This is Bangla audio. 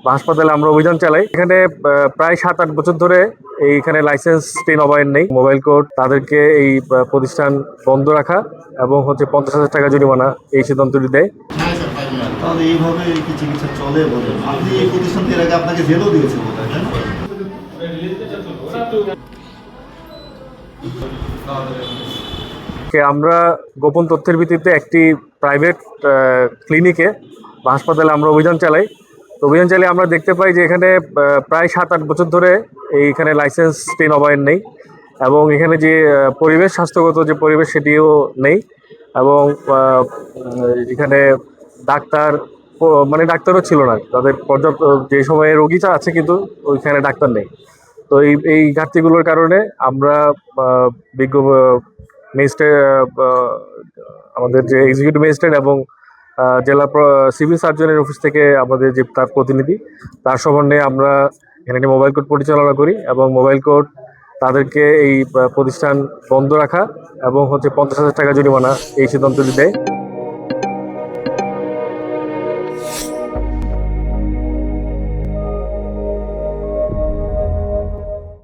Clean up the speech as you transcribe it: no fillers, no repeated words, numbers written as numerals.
বা হাসপাতালে আমরা অভিযান চালাই। এখানে প্রায় 7-8 বছর ধরে এইখানে লাইসেন্সটি নবায়ন নেই। মোবাইল কোর্ট তাদেরকে এই প্রতিষ্ঠান বন্ধ রাখা এবং 50,000 টাকা জরিমানা এই সিদ্ধান্তটি দেয়। তাহলে এইভাবে কি চিকিৎসা চলে বলেন? আপনি এই প্রতিষ্ঠানকে এর আগে আপনাকে জেলও দিয়েছে বোধহয়, তাই না? আমরা গোপন তথ্যের ভিত্তিতে একটি প্রাইভেট ক্লিনিকে বা হাসপাতালে আমরা অভিযান চালাই। অভিযান চালিয়ে আমরা দেখতে পাই যে এখানে প্রায় 7-8 বছর ধরে এইখানে লাইসেন্সটি নবায়ন নেই এবং এখানে যে পরিবেশ, স্বাস্থ্যগত যে পরিবেশ সেটিও নেই এবং এখানে ডাক্তারও ছিল না। তাদের পর্যাপ্ত যে সময়ে রোগী আছে কিন্তু ওইখানে ডাক্তার নেই। তো এই ঘাটতিগুলোর কারণে আমরা বিজ্ঞ ম্যাজিস্ট্রেট, আমাদের যে এক্সিকিউটিভ ম্যাজিস্ট্রেট এবং জেলা সিভিল সার্জনের অফিস থেকে আমাদের যে তার প্রতিনিধি, তার সমন্বয়ে আমরা এখানে একটি মোবাইল কোর্ট পরিচালনা করি এবং মোবাইল কোর্ট তাদেরকে এই প্রতিষ্ঠান বন্ধ রাখা এবং 50,000 টাকা জরিমানা এই সিদ্ধান্তটি দেয়।